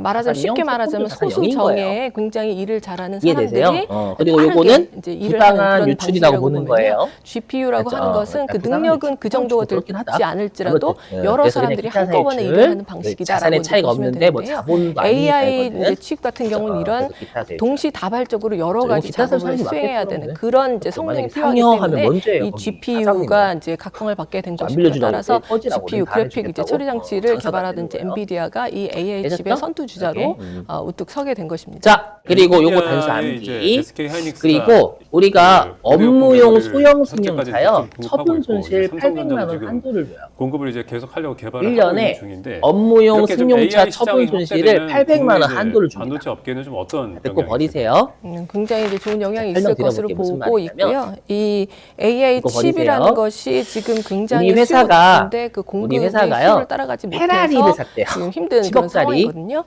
말하자면 쉽게 말하자면 소수 정예에 굉장히 일을 잘하는 이해되세요? 사람들이 그리고 빠르게 요거는 이제 일을 부당한 하는 그런 유출이라고 방식이라고 보는 보면요. 거예요. GPU라고 맞죠? 하는 것은 그 부당한 능력은 그 유출, 정도가 그렇긴 하다. 되지 않을지라도 그래서 여러 그냥 사람들이 기타 한꺼번에 세출, 일을 하는 방식이다라고 자산의 차이가 보시면 없는데 뭐 되는데요. 자본도 많이 AI 달거든. 이제 취업 같은 경우는 이런 동시다발적으로 여러 가지 기타 세출 작업을 사람이 수행해야 맞겠죠, 되는 그러면. 그런 이제 성능이 만약에 필요하기 상여하면 때문에 먼저예요, 이 거기. GPU가 이제 각광을 받게 된 안 것이고 빌려주려고 따라서 꺼지라고 GPU 다 그래픽 이제 해주겠다고? 처리 장치를 장사도 안 개발하던 이제 되는 거예요. 엔비디아가 이 AI 되셨죠? 칩의 선두 주자로 이렇게? 우뚝 서게 된 것입니다. 자, 그리고 요거 엔비디아의 단수 이제 암기. SK 하이닉스가 그리고 우리가 그 업무용 의료용품을 소형 현재까지 승용차요. 지금 처분 공급하고 손실 있고, 이제 800만 원 지금 한도를 줘요. 공급을 이제 계속 하려고 개발을 하고 1년에 있는 중인데 업무용 이렇게 좀 승용차 AI 처분 시장이 손실을 확대되면 800만 원 국내 한도를 이제 반도체 줍니다. 업계는 좀 어떤 듣고 영향이 버리세요. 굉장히 이제 좋은 영향이 자, 있을 것으로 설명드려볼게요. 무슨 보고 말이냐면 있고요. 이 AI 이거 칩이라는 버리세요. 것이 지금 굉장히 우리 회사가- 수요인데 그 우리 공급이 회사가요. 수요를 따라가지 페라리를 못해서 샀대요. 지금 힘든 10억짜리. 그런 상황이거든요.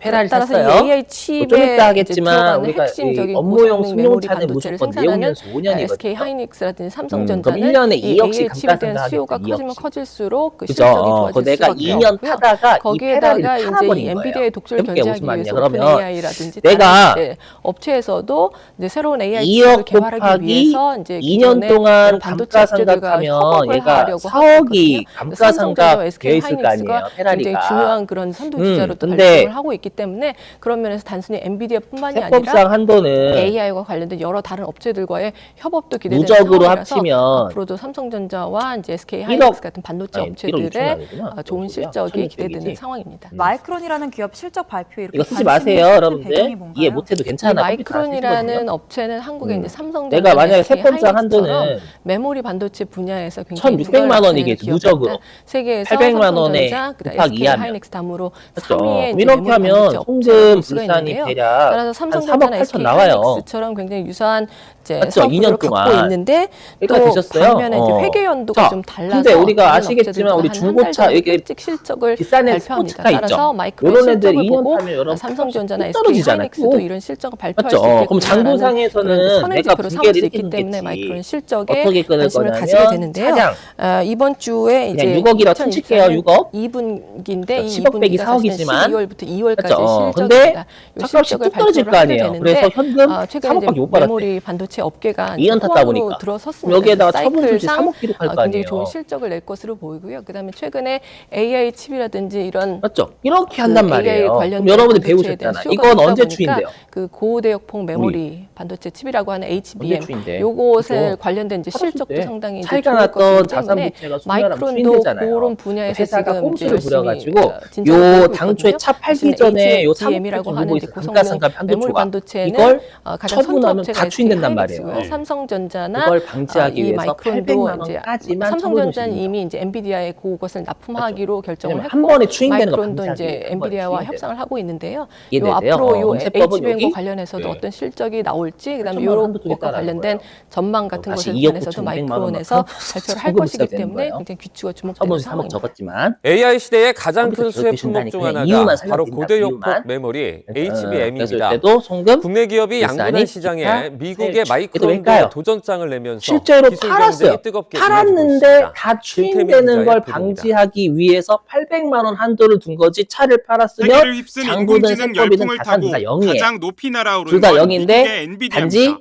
페라리 따라서 샀어요. 이 AI 좀 칩에 이따 하겠지만 들어가는 우리가 이 핵심적인 업무용 고성능 메모리 승용차는 반도체를 무조건 생산하는 내용연수 5년이거든요. SK 하이닉스라든지 그럼 삼성전자는 1년에 이 2억씩 AI 칩에 대한 감가상각하겠죠, 수요가 2억씩. 커지면 커질수록 그 그죠? 실적이 좋아질 그 내가 수밖에 2년 없고요. 타다가 이 거기에다가 페라리를 이제 이 팔아버린 엔비디아의 거예요. 독주를 해볼게, 견제하기 무슨 위해서 말이냐. 오픈 그러면 AI라든지 내가 다른 이제 업체에서도 이제 새로운 AI 2억 칩을 개발하기 곱하기 위해서 이제 2년 기존의 동안 반도체 업체들과 감가상각하면 협업을 얘가 하려고 4억이 삼성전자와 감가상각 되어 SK 있을 거 아니에요. 하이닉스가 페라리가. 굉장히 중요한 그런 선두주자로 또 근데 발전을 하고 있기 때문에 그런 면에서 단순히 엔비디아뿐만이 아니라 세법상 한도는 AI와 관련된 여러 다른 업체들과의 협업도 기대되는 누적으로 상황이라서 합치면 앞으로도 삼성전자와 이제 SK 하이닉스 같은 반도체 아니, 1억 6천 업체들의 아니구나. 좋은 실적이 1600 기대되는 이지. 상황입니다. 마이크론이라는 기업 실적 발표에 이렇게 이거 쓰지 관심이 마세요, 쏟는 여러분들. 배경이 뭔가요? 이해 못해도 이 괜찮아. 마이크론이라는 업체는 한국의 이제 삼성전자, 내가 만약에 SK 세법상 하이닉스처럼 한도는 메모리 반도체 분야에서 굉장히 1,600만 원이겠지, 누적으로. 세계에서 800만 원에 삼성전자, 그다음에 곱하기 SK 이하면. 하이닉스 다음으로 맞죠? 3위에 이렇게 하면 송금 불산이 대략 따라서 한 3억 삼성전자나 8천 SK 나와요. 하이닉스처럼 굉장히 유사한 이제 맞죠? 사업 2년 구조를 갖고 동안. 있는데 또 여기까지 되셨어요? 반면에 이제 회계 연도가 자, 좀 달라서 근데 우리가 다른 아시겠지만 우리 업체들보다 중고차 한달 이게 일찍 실적을 비싼 애 발표합니다. 스포츠카 있죠? 따라서 마이크론 요런 애들 실적을 2년 보고 타면 여러분 삼성전자나 뚝 SK 떨어지잖아요. 하이닉스도 뚝. 이런 실적을 발표할 맞죠? 수 있겠구나라는 그럼 장부상에서는 선의 내가 지표로 두 삼을 개를 수 이렇게 있기 때문에 놓겠지. 마이크론 실적에 어떻게 끊을 관심을 거냐면 가지게 되는데요. 차량. 이번 주에 이제 그냥 6억이라 퉁칠게요, 6억. 2분기인데 10억 빼기 4억이지만 12월부터 2월까지 맞죠? 실적입니다. 근데 요 차값이 실적을 뚝 떨어질 발표를 거 하게 아니에요. 되는데 그래서 현금 최근에 3억밖에 이제 못 받았대. 메모리 반도체 업계가 2년 탔다 호황으로 보니까. 들어섰습니다. 여기에다가 처분 손실 사이클상 3억 기록할 거 굉장히 아니에요. 좋은 실적을 낼 것으로 보이고요. 그다음에 최근에 AI 칩이라든지 이런 맞죠? 이렇게 한단 AI 말이에요. 그럼 관련된 여러분들 반도체에 대한 배우셨잖아. 수요가 이건 크다 언제 보니까 추인돼요? 그 고대역폭 메모리 반도체 칩이라고 하는 HBM 언제 추인돼? 요것을 그죠? 관련된 이제 실적도 때 상당히 이제 차이가 좋을 났던 것이기 자산 때문에 부채가 수매랑 마이크론도 추인되잖아요. 그런 분야에서 회사가 지금 이제 꼼수를 부려가지고 진전을 요 보이고 당초에 있거든요. 차 팔기 사실은 전에 요 HBM이라고 3억 하는 주고 이제 있어. 고성능 감가상각 메모리 한도초과. 반도체는 이걸 가장 선두 처분하면 업체가 다 SK 추인된단 하이닉스고요. 말이에요. 삼성전자나 이걸 방지하기 이 위해서 마이크론도 800만 이제 원까지만 삼성전자는 이미 이제 엔비디아의 그것을 납품하기로 결정을 왜냐면 했고 한 번에 추인되는 거 마이크론도 방지하기 이제 위해서 한 번에 엔비디아와 추인돼요. 협상을 하고 있는데요. 요 이해되세요? 앞으로 요 세법은 HBM과 여기 관련해서도 네. 어떤 실적이 나올지 그다음에 8천만 원 이런 한도 쪽에 것과 따라하는 관련된 거예요. 전망 같은 다시 것에 2억 관해서도 9,500만 마이크론에서 원 발표를 할 소금 것이기 비싸게 되는 때문에 거예요. 굉장히 귀추가 주목되는 처분 3억 상황입니다. 적었지만 AI 시대의 가장 큰 컴퓨터 수혜 그렇게 품목 중 그냥 하나가 이유만 바로 설명드린다, 고대역폭 이유만. 메모리 그래서 HBM입니다. 때도 송금 국내 기업이 양분한 비싸니 시장에 기타 미국의 세율. 마이크론도 왜일까요? 도전장을 내면서 실제로 기술 팔았어요. 경쟁이 뜨겁게 이어지고 팔았는데 있습니다. 다 김태민 추인되는 기자의 걸 보도입니다. 방지하기 위해서 800만 원 한도를 둔 거지. 차를 팔았으면 세계를 휩쓴 장부든 인공지능 세법이든 열풍을 자산 타고 다 0이에요. 가장 높이 날아오른 둘 다 건 0인데 미국의 엔비디아입니다. 단지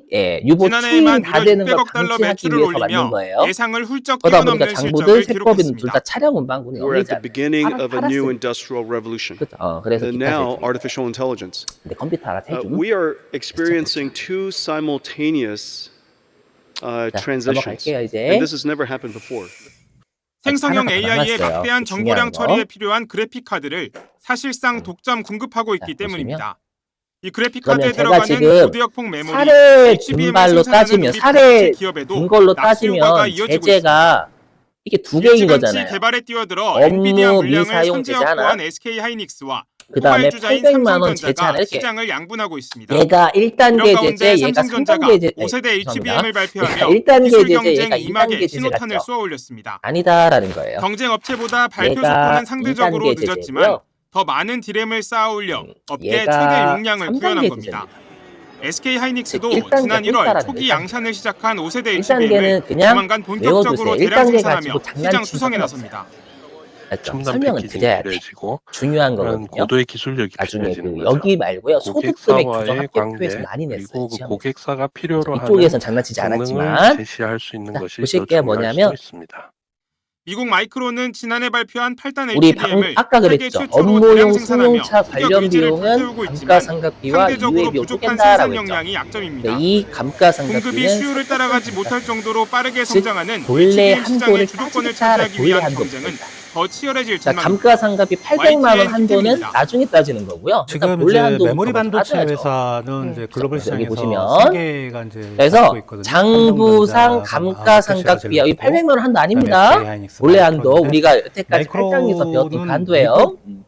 유보 지난해에만 추인 다 무려 되는 걸 600억 달러 방지하기 매출을 위해서 만든 올리며 거예요. 예상을 훌쩍 그러다 보니까 뛰어넘는 장부든 실적을 세법이든 둘 다 기록했습니다. 차량 운반군이 We're at the 0이잖아요. beginning of a new 팔았어요. industrial revolution. 그래서 And 기타 now, 세율. artificial intelligence. 근데 컴퓨터 알아서 해줌. We are experiencing two simultaneous 자, transitions. 넘어갈게요 이제. And this has never happened before. 생성형 하나가 AI의 남았어요. 막대한 그 정보량 중요한 거. 처리에 필요한 그래픽 카드를 사실상 독점 공급하고 있기 자, 때문입니다. 이 그래픽 그러면 카드에 제가 들어가는 지금 고대역폭 메모리 사례 HBM을 분발로 생산하는 따지면 우리 사례 반도체 기업에도 분 걸로 납수 효과가 따지면 이어지고 있습니다. 제재가 이게 두 개인 일찌감치 거잖아요. 개발에 뛰어들어 업무 엔비디아 물량을 미사용 선제 제재 하나? 확보한 SK 하이닉스와 그다음에 후발주자인 800만 원 삼성전자가 제차를 이렇게 시장을 양분하고 있습니다. 얘가 1단계 이런 가운데 제재, 얘가 삼성전자가 3단계 제재. 5세대 HBM을 발표하며 1단계 기술 제재, 경쟁 얘가 2막에 2단계 신호탄을 제재 같죠. 쏘아 올렸습니다. 아니다라는 거예요. 경쟁 업체보다 발표 얘가 속도는 상대적으로 2단계 늦었지만 제재고요. 더 많은 디램을 쌓아 올려 업계 얘가 최대 용량을 3단계 구현한 겁니다. 제재입니다. SK 하이닉스도 1단계 지난 1월 꿀다라는 초기 1단계. 양산을 시작한 5세대 1단계는 HBM을 그냥 조만간 본격적으로 외워두세요. 대량 1단계 생산하며 가지고 시장 장난치는 수성에 건 나섭니다. 맞죠? 첨단 설명을 패키징이 드려야 돼. 필요해지고 중요한 그런 거거든요. 고도의 기술력이 나중에 필요해지는 그 거죠. 여기 말고요. 소득 금액 규정 고객사와의 합격표에서 관계 많이 냈어요. 그리고 그 시험에서. 고객사가 필요로 하는 이쪽에선 장난치지 성능을 않았지만 제시할 수 있는 자, 것이 보실 더 게 중요할 뭐냐면 수도 있습니다. 미국 마이크론은 지난해 발표한 8단 우리 HBM을 아까 세계 그랬죠. 최초로 대량 업무용 생산하며 승용차 후격 관련 의지를 비용은 불태우고 있지만 감가상각비와 상대적으로 유예 비용 부족한 뺀다라고 생산 했죠. 역량이 약점입니다. 근데 이 공급이 감가상각비는 수요를 따라가지 못할 정도로 빠르게 즉, 성장하는 본래 HBM 시장의 한도를 주도권을 따지겠다라 차지하기 위한 본래 경쟁은 한도입니다. 더 치열해질 자, 전망입니다. 감가상각비 800만 원 한도는 시스템입니다. 나중에 따지는 거고요. 일단 지금 본래 이제 한도 메모리 반도체 따져야죠. 회사는 이제 글로벌 여기 시장에서 보시면 세개가 이제 그래서 갖고 있거든요. 장부상 삼성전자가 감가상각비야. 이 800만 원 한도 아닙니다. 그다음에 SK 하이닉스, 본래 한도 마이크론인데 우리가 여태까지 마이크론은 8장에서 배웠던 그 한도예요. 미국,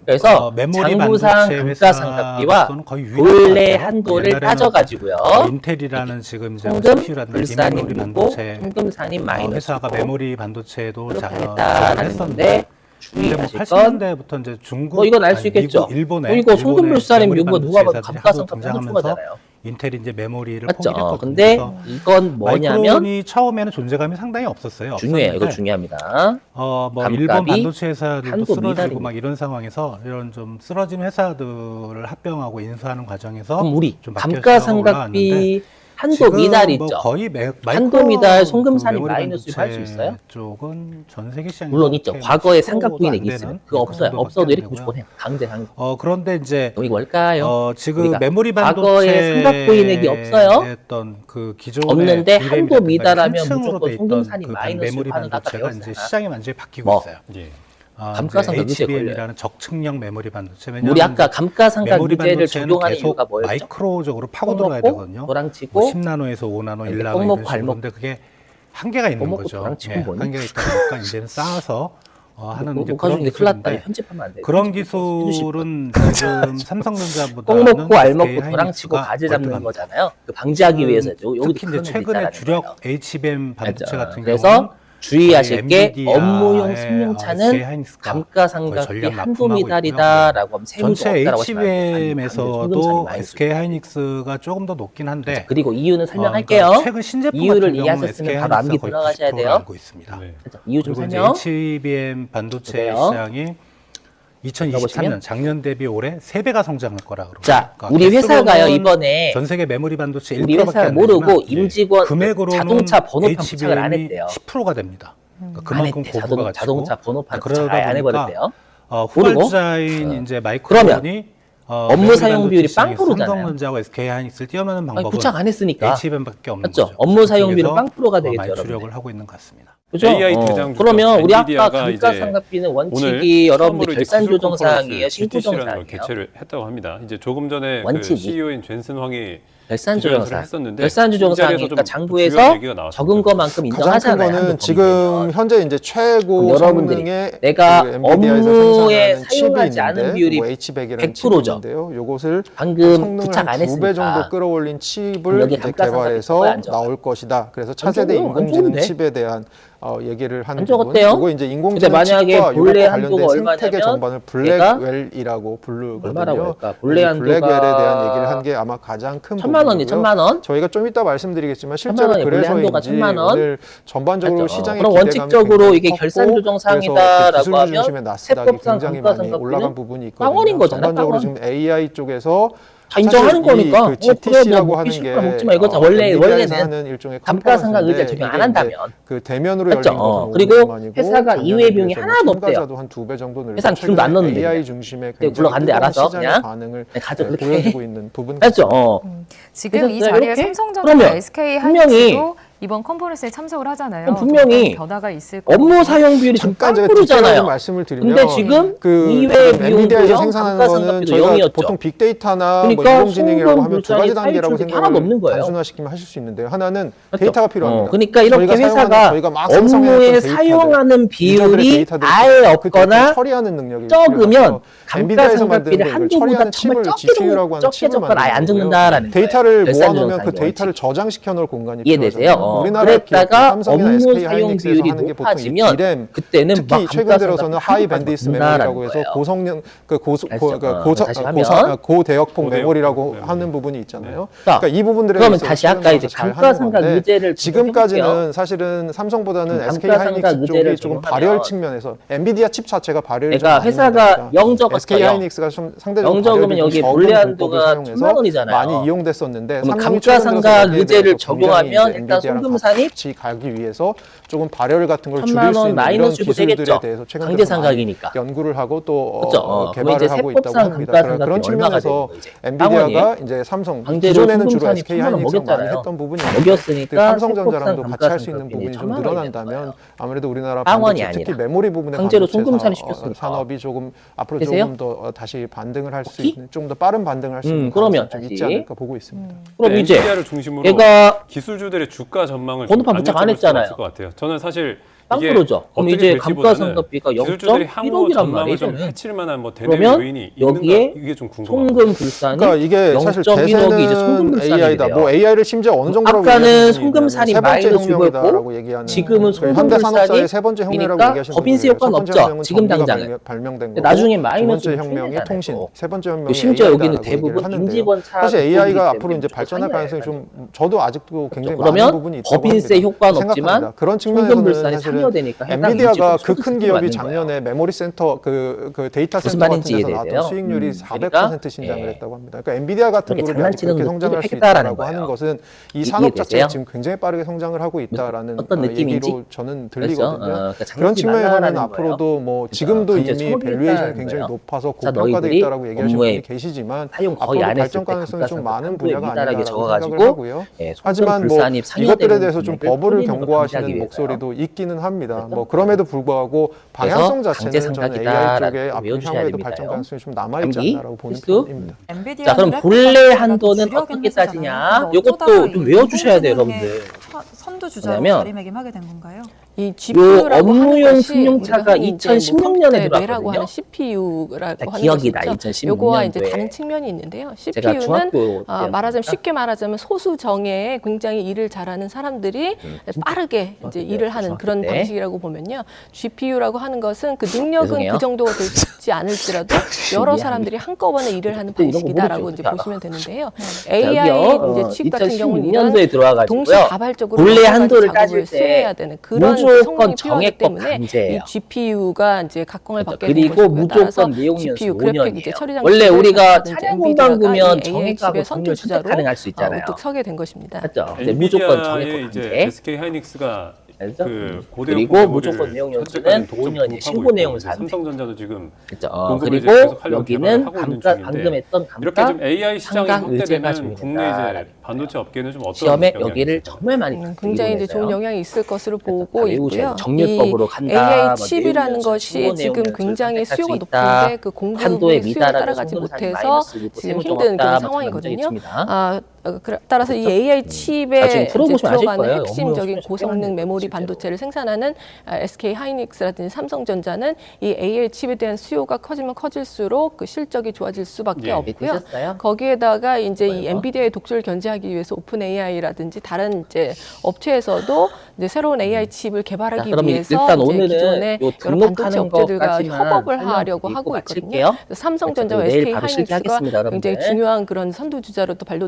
그래서 메모리 장부상 반도체 감가상각비와 회사로서는 거의 유일한 본래 것 같아요. 한도를 옛날에는 따져가지고요. 인텔이라는 지금 이제 송금, CPU라는 불산이 메모리 누고 반도체 송금산이 마이너스 회사가 메모리 반도체도 그렇게 했었는데 했다라는데 근데 뭐 주의하실 건 80년대부터 이제 중국 이건 알 수 있겠죠. 미국, 일본에 이거 송금불산이 미국은 누가 봐도 반도체 감가상각비 회사들이 하는 하도 거잖아요. 인텔이 이제 메모리를 맞죠? 포기했거든요. 근데 그래서 이건 뭐냐면 마이크론이 처음에는 존재감이 상당히 없었어요. 중요해요. 이거 없었는데 중요합니다. 뭐 감값이 일본 반도체 회사들도 한도 쓰러지고 미달입니다. 막 이런 상황에서 이런 좀 쓰러진 회사들을 합병하고 인수하는 과정에서 그럼 우리 좀 바뀌어서 올라왔는데 감가상각비 한도 지금 미달 뭐 있죠. 거의 한도 미달 그 송금산이 메모리 마이너스 반도체 할 수 있어요? 쪽은 전 세계 시장에 물론 있죠. 과거에 상각부인액이 있어요. 그거 없어요. 없어도 이렇게 무조건 해요. 강제. 그런데 이제 이게 뭘까요? 지금 우리가 메모리 과거에 상각부인액이 없어요? 했던 그 기존의 없는데 디램이라든가 한도 미달하면 한층으로 무조건 돼 송금산이 있던 그 마이너스 메모리 하는 거 아까 반도체가 이제 배웠잖아. 시장이 완전히 바뀌고 뭐? 있어요. 예. 감가상각 유지에 HBM이라는 적층형 메모리 반도체. 우리 왜냐하면 아까 감가상각 메모리 유제를 반도체는 적용하는 계속 이유가 뭐였죠? 마이크로적으로 파고 똥 들어가야 먹고 되거든요. 도랑 뭐 치고 10나노에서 5나노, 이렇게 1나노 똥 이런 먹고 식으로. 알 먹고. 근데 그게 한계가 있는 똥 먹고 거죠. 도랑 치고 뭐니? 한계가 있다 보니까 이제는 쌓아서 하는 이제 뭐 그런 가지고 큰일 났다. 기술인데 편집하면 안 돼. 그런 기술은 지금 삼성전자보다 똥 먹고 알 먹고 도랑 치고 가지 잡는 거잖아요. 그 방지하기 위해서죠. 여기도 특히 이제 큰 최근에 있다라는 주력 거예요. HBM 반도체 맞죠. 같은 그래서 경우는 주의하실 게 엔비디아의 업무용 SK 승용차는 하이닉스가 감가상각비 거의 전략 한도 납품하고 미달이다라고 하면 세무도 전체 없다라고 하시면 안 돼요. HBM에서도 SK 하이닉스가 조금 더 높긴 한데 그리고 이유는 설명할게요. 그러니까 최근 신제품 이유를 같은 경우는 이해하셨으면 SK 바로 암기 하이닉스가 거의 들어가셔야 90%를 돼요. 알고 있습니다. 네. 이유 좀 그리고 이제 설명. HBM 반도체 그래요. 시장이 2023년 들어보시면. 작년 대비 올해 3배가 성장할 거라 그러고. 자, 우리 회사가요 이번에 전 세계 메모리 반도체 우리 1%밖에 회사 안 모르고 되지만 임직원 금액으로는 자동차 번호판 부착을 안 HBM이 했대요. 10%가 됩니다. 그러니까 안 그만큼 했대. 고부가 가지고. 자동차 번호판 그러다 부착 아예 안 보니까 해버렸대요. 후발주자인 이제 그러면 마이크론이 업무 메모리 사용 비율이 반도체 빵프로잖아요. 삼성전자와 SK 하이닉스를 뛰어넘는 아니, 방법은 부착 안 했으니까. HBM밖에 없는 맞죠? 거죠. 업무 사용 비율은 그래서 빵프로가 되겠죠, 많이 여러분들. 주력을 하고 있는 것 같습니다. 그죠? AI 대장주죠. 그러면 우리 아까 엔비디아가 이제 감가상각비는 원칙이 오늘 여러분들 처음으로 이제 결산 기술 조정 컨퍼런스 사항이에요, 신고 조정 GTC라는 걸 사항이에요. 개최를 했다고 합니다. 이제 조금 전에 그 원칙이. CEO인 젠슨 황이 결산 기자회견을 조정 사항. 했었는데 결산 조정 이 자리에서 사항이니까 좀 장부에서 중요한 얘기가 나왔습니다. 적은 것만큼 가장 큰 인정하잖아요. 거는 한도 지금 범위면. 현재 이제 최고 여러분들이 성능의 내가 그 엔비디아에서 업무에 생산하는 칩이 사용하지 않은 있는데 비율이 뭐 H100이라는 100% 죠. 칩인데요. 요것을 방금 성능을 부착 안 한 2배 했으니까. 정도 끌어올린 칩을 여기 이제 감가상각비 개발해서 적어야 안 적어요? 나올 것이다. 그래서 안 차세대 적어요. 안 인공지능 적은데? 칩에 대한 얘기를 하는 안 부분. 적었대요? 그리고 이제 근데 인공지능 만약에 칩과 본래 이것과 한도가 관련된 생태계 얼마냐면 전반을 블랙웰이라고 부르거든요. 얼마라고 할까? 본래 블랙웰에 한도가 대한 얘기를 한 게 아마 가장 큰 1,000만 원이 부분이고요. 1,000만 원? 저희가 좀 이따 말씀드리겠지만 1,000만 실제로 원이 본래 한도가 그래서인지 1,000만 원? 오늘 전반적으로 맞죠. 시장의 그럼 기대감이 원칙적으로 굉장히 이게 컸고 결산 조정 그래서 사항이다라고 기술 하면 중심의 나스닥이 세법상 굉장히 많이 감가상각비는 올라간 부분이 있거든요. 빵원인 거잖아, 전반적으로 빵원. 지금 AI 쪽에서 다 인정하는 사실 이 거니까. 그 GTC라고 그래, 하는 먹기 게 싫구나, 먹지 마. 이거죠. 원래는 엔비디아에서 하는 일종의 감가상각 의제 컨퍼런스인데 적용 안 이게 한다면. 이제 그 대면으로 맞죠? 열린 것은 그리고 500만이고 회사가 작년에 이외 비용이 비해서 하나도 없대요. 참가자도 한 2배 정도 늘고 회사는 기름도 안 넣는데 AI 그냥. 중심의 근데 굴러간대, 굉장히 알아서 시장의 그냥. 반응을 가져 그렇게 보여주고 있는 부분 맞죠? 지금 이 그래서 자리에 이렇게? 삼성전자와 그러면 SK 분명히 하이닉스도 이번 컨퍼런스에 참석을 하잖아요. 그럼 분명히 어떤 변화가 있을 거고. 업무 사용 비율이 지금 잠깐 제가 깡프르잖아요. 디테일하게 말씀을 드리면 근데 지금 그 이외 엔비디아에서 비용도 생산하는 거는 감가상각비도 저희가 0이었죠. 보통 빅데이터나 그러니까 뭐 인공지능이라고 하면 두 가지 송금 단계라고 불사의 하나도 없는 생각을 거예요. 단순화시키면 하실 수 있는데요. 하나는 맞죠? 데이터가 필요합니다. 그러니까 이렇게 저희가 회사가 저희가 막 생성해냈던 업무에 데이터들, 사용하는 비율이 데이터들, 아예 그 데이터 없거나 처리하는 능력이 적으면 필요해서 엔비디아에서 감가상각비를 만드는 걸 한두 보다 처리하는 정말 칩을 적게 GPU라고 하는 적게 칩을 적거나 아예 안 만드는 거고요. 적는다라는 데이터를 결산 모아놓으면 그 정상이 데이터를 원칙. 저장시켜 놓을 공간이 이해되세요? 필요하잖아요. 우리나라 그랬다가 삼성이나 업무 SK 사용 하이닉스에서 비율이 하는 게 보통 높아지면 DRAM, 그때는 특히 막 최근 들어서는 감가상각비 하이 한도가 밴드위스 높는다라는 메모리라고 해서 거예요. 고성능 다시 하면 고대역폭 고대역폭 메모리라고 메모리. 하는 부분이 있잖아요. 자, 그러니까 이 부분들에 그러면 대해서 다시 아까 이제 잘 하는 감가상각 건데 의제를 지금까지는 사실은 삼성보다는 SK 감가상각 하이닉스 쪽이 의제를 조금 적용하면 발열 측면에서 엔비디아 칩 자체가 발열이 좀 내가 많이 회사가 나니까 영적었어요. SK 하이닉스가 좀 상대적으로 영적으면 발열이 여기 좀 적은 물레한도가 공법을 1000만 원이잖아요. 많이 이용됐었는데 그러면 삼성이 최근 들어서 감가상각 여기에 의제를 대해서 적용하면 굉장히 이제 일단 엔비디아랑 송금산이 같이 가기 위해서 조금 발열 같은 걸 1000만 줄일 수 원 있는 이런 마이너스 주고 기술들에 되겠죠. 대해서 최근 강제 들어서 많이 상각이니까. 연구를 하고 또 그렇죠. 그러면 이제 개발을 하고 있다고 세법상 합니다. 감가상각이 그런 얼마가 측면에서 되는 거죠? 엔비디아가 이제 삼성 강제로 기존에는 주로 송금산이 SK 1000만 원 하이닉스가 많이 먹였잖아요. 했던 부분이 먹였으니까 삼성전자랑도 세법상 같이 할 수 있는 감가상각비는 부분이 좀 1000만 원이 늘어난다면 되는 거예요. 아무래도 우리나라 빵원이 반도체 특히 아니라 메모리 부분의 강제로 반도체 송금산이 시켰으니까. 산업이 조금 앞으로 되세요? 조금 더 다시 반등을 할 수 오케이? 있는 좀 더 빠른 반등을 할 수 있는 그러면 가능성이 좀 다시. 있지 않을까 보고 있습니다. 그럼 이제 엔비디아를 중심으로 얘가 기술주들의 주가 전망을 번호판 좀 부착 안 여쭤볼 수가 했잖아요. 없을 것 같아요. 저는 사실 빵 이게 프로죠. 그럼 어떻게 이제 될지보다는 감가상각비가 기술주들이 향후 0.1억이란 전망을 말이에요. 좀 저는. 해칠 만한 뭐 대내 그러면 요인이 여기에 있는가 이게 좀 궁금합니다. 송금 불산이 그러니까 이게 사실 0.1억이 이제 송금 대세는 불산이 AI다. 돼요. 뭐 AI를 심지어 어느 정도라고 아까는 얘기하시는 송금살이 세 번째 마이너스 혁명이다라고 얘기하는 지금은 그 현대산업사의 세 번째 혁명이라고 송금불산이니까 얘기하시는 법인세 분들이에요. 효과는 첫 번째 없죠. 혁명은 지금 전기가 당장은. 발명된 거고 나중에 두 마이너스 번째 혁명이 통신, 세 번째 혁명이 심지어 AI다라고 여기는 대부분 얘기를 하는데요. 인직원 차 사실 AI가 앞으로 이제 발전할 가능성이 좀 저도 아직도 굉장히 많은 그러면 부분이 있다고 법인세 합니다. 효과는 생각합니다. 없지만 그런 송금 측면에서는 불산이 사실은 상여되니까 해당 엔비디아가 인직원 그 큰 소득이 기업이 맞는 작년에 거예요. 메모리 센터 그 데이터 무슨 센터 같은 말인지 데서 이해돼요? 나왔던 수익률이 그러니까 400% 신장을 예. 했다고 합니다. 그러니까 엔비디아 같은 그렇게 그룹이 아직 그렇게 장난치는 성장할 수 획득하라는 있다라고 하는 거예요. 것은 이 산업 자체가 이해되세요? 지금 굉장히 빠르게 성장을 하고 있다라는 어떤 느낌인지? 얘기로 저는 그래서, 들리거든요. 그러니까 그런 장난치지 측면에서는 말라라는 앞으로도 뭐 그래서 지금도 강제 이미 처벌이 밸류에이션이 있다는 굉장히 거예요. 높아서 자, 고평가돼 너희들이 있다라고 얘기하시는 업무에 분이 계시지만 사용 거의 앞으로 안 했을 발전 때 가능성이 좀 많은 감가상각비에 분야가 미달하게 아니라고 생각을 적어가지고 하고요. 예, 하지만 뭐 불산이 이것들에 상여되는 대해서 좀 금액을 버블을 뿌리는 거 경고하시는 방지하기 목소리도 있기는 합니다. 그래서 뭐 그럼에도 불구하고 방향성 자체는 저는 AI 강제상각이다라고 쪽에 앞으로 외워주셔야 향후에도 됩니다요. 발전 가능성이 좀 남아있지 감기, 않나라고 보는 필수? 편입니다. 자, 그럼 본래 한도는 어떻게 따지냐? 이것도 좀 외워주셔야 돼요, 여러분들. 선두 주자로 뭐냐면 자리매김하게 된 건가요? 이 GPU라고 업무용 하는 것이 승용차가 우리가 흔히 이제 뭐 2016년에 컴퓨터라고 들어왔거든요. 하는 CPU라고 하는 기억이다, 것이죠. 2016년도에. 요거와 이제 다른 측면이 있는데요. 제가 CPU는 중학교 말하자면 쉽게 말하자면 소수 정예에 굉장히 일을 잘하는 사람들이 빠르게 이제 일을 하는 그런 때. 방식이라고 보면요. GPU라고 하는 것은 그 능력은 죄송해요. 그 정도가 되지 않을지라도 여러 사람들이 한꺼번에 일을 하는 그때 이런 거 방식이다라고 모르죠, 이제 어떻게 보시면 되는데요. 자, AI 여기요. 이제 칩 같은 경우는 이런 2016년도에 들어와가지고요. 동시다발적으로 본래 여러 가지 한도를 작업을 따질 때 수행해야 되는 그런 무조건 성능이 필요하기 정액법 때문에 강제예요. 이 GPU가 이제 각광을 그렇죠. 받게 된 그리고 것이고요. 따라서 무조건 내용 연수 GPU 그래픽 이제 5년이에요. 처리 장치 원래 우리가 이제 차량 엔비디아가 공방 보면 이 AI 정액하고 칩의 정률 선두주자로 가능할 수 있잖아요. 우뚝 서게 된 것입니다. 맞죠? 근데 무조건 정액법 엔비디아의 이제 강제. SK 하이닉스가 알죠? 그 그리고 무조건 내용 연수는 5년이 신고 내용을 사는 삼성전자도 지금 그렇죠. 공급을 이제 그리고 계속 하려고 여기는 개발을 하고 있는 감가 중인데 방금 했던 이렇게 감가 좀 AI 시장이 상각 의제가 확대되면 국내 준비된다. 이제 반도체 업계는 좀 어떤 시험에 영향이 여기를 있을까요? 정말 많이 굉장히 이제 읽어내세요. 좋은 영향이 있을 것으로 보고 다 외우셔야 있고요. 돼요. 정률법으로 이 간다, AI 뭐 칩이라는 내용 것이 연수, 지금 내용 연수 굉장히 선택할 수요가 수 있다. 높은데 그 한도에 공급의 수요에 미달하게 따라가지 송금산이 못해서 마이너스고 지금 세무조가 힘든 없다, 그런 뭐 상황이거든요. 있습니다. 따라서 이 AI 칩에 나중에 이제 풀어보시면 아실 들어가는 거예요. 핵심적인 업무 고성능 실제로. 메모리 반도체를 생산하는 SK 하이닉스라든지 삼성전자는 이 AI 칩에 대한 수요가 커지면 커질수록 그 실적이 좋아질 수밖에 예. 없고요. 되셨어요? 거기에다가 이제 이 뭐예요? 엔비디아의 독주를 견제하기 위해서 오픈 AI라든지 다른 이제 업체에서도 이제 새로운 AI 칩을 개발하기 자, 그럼 위해서 일단 이제 오늘은 기존의 요 여러 반도체 등록하는 업체들과 것까지만 협업을 설명 하려고 드리고 하고 있거든요. 마칠게요. 삼성전자와 그래서 내일 SK 바로 하이닉스가 실기하겠습니다, 굉장히 여러분들. 중요한 그런 선두주자로 또 발돋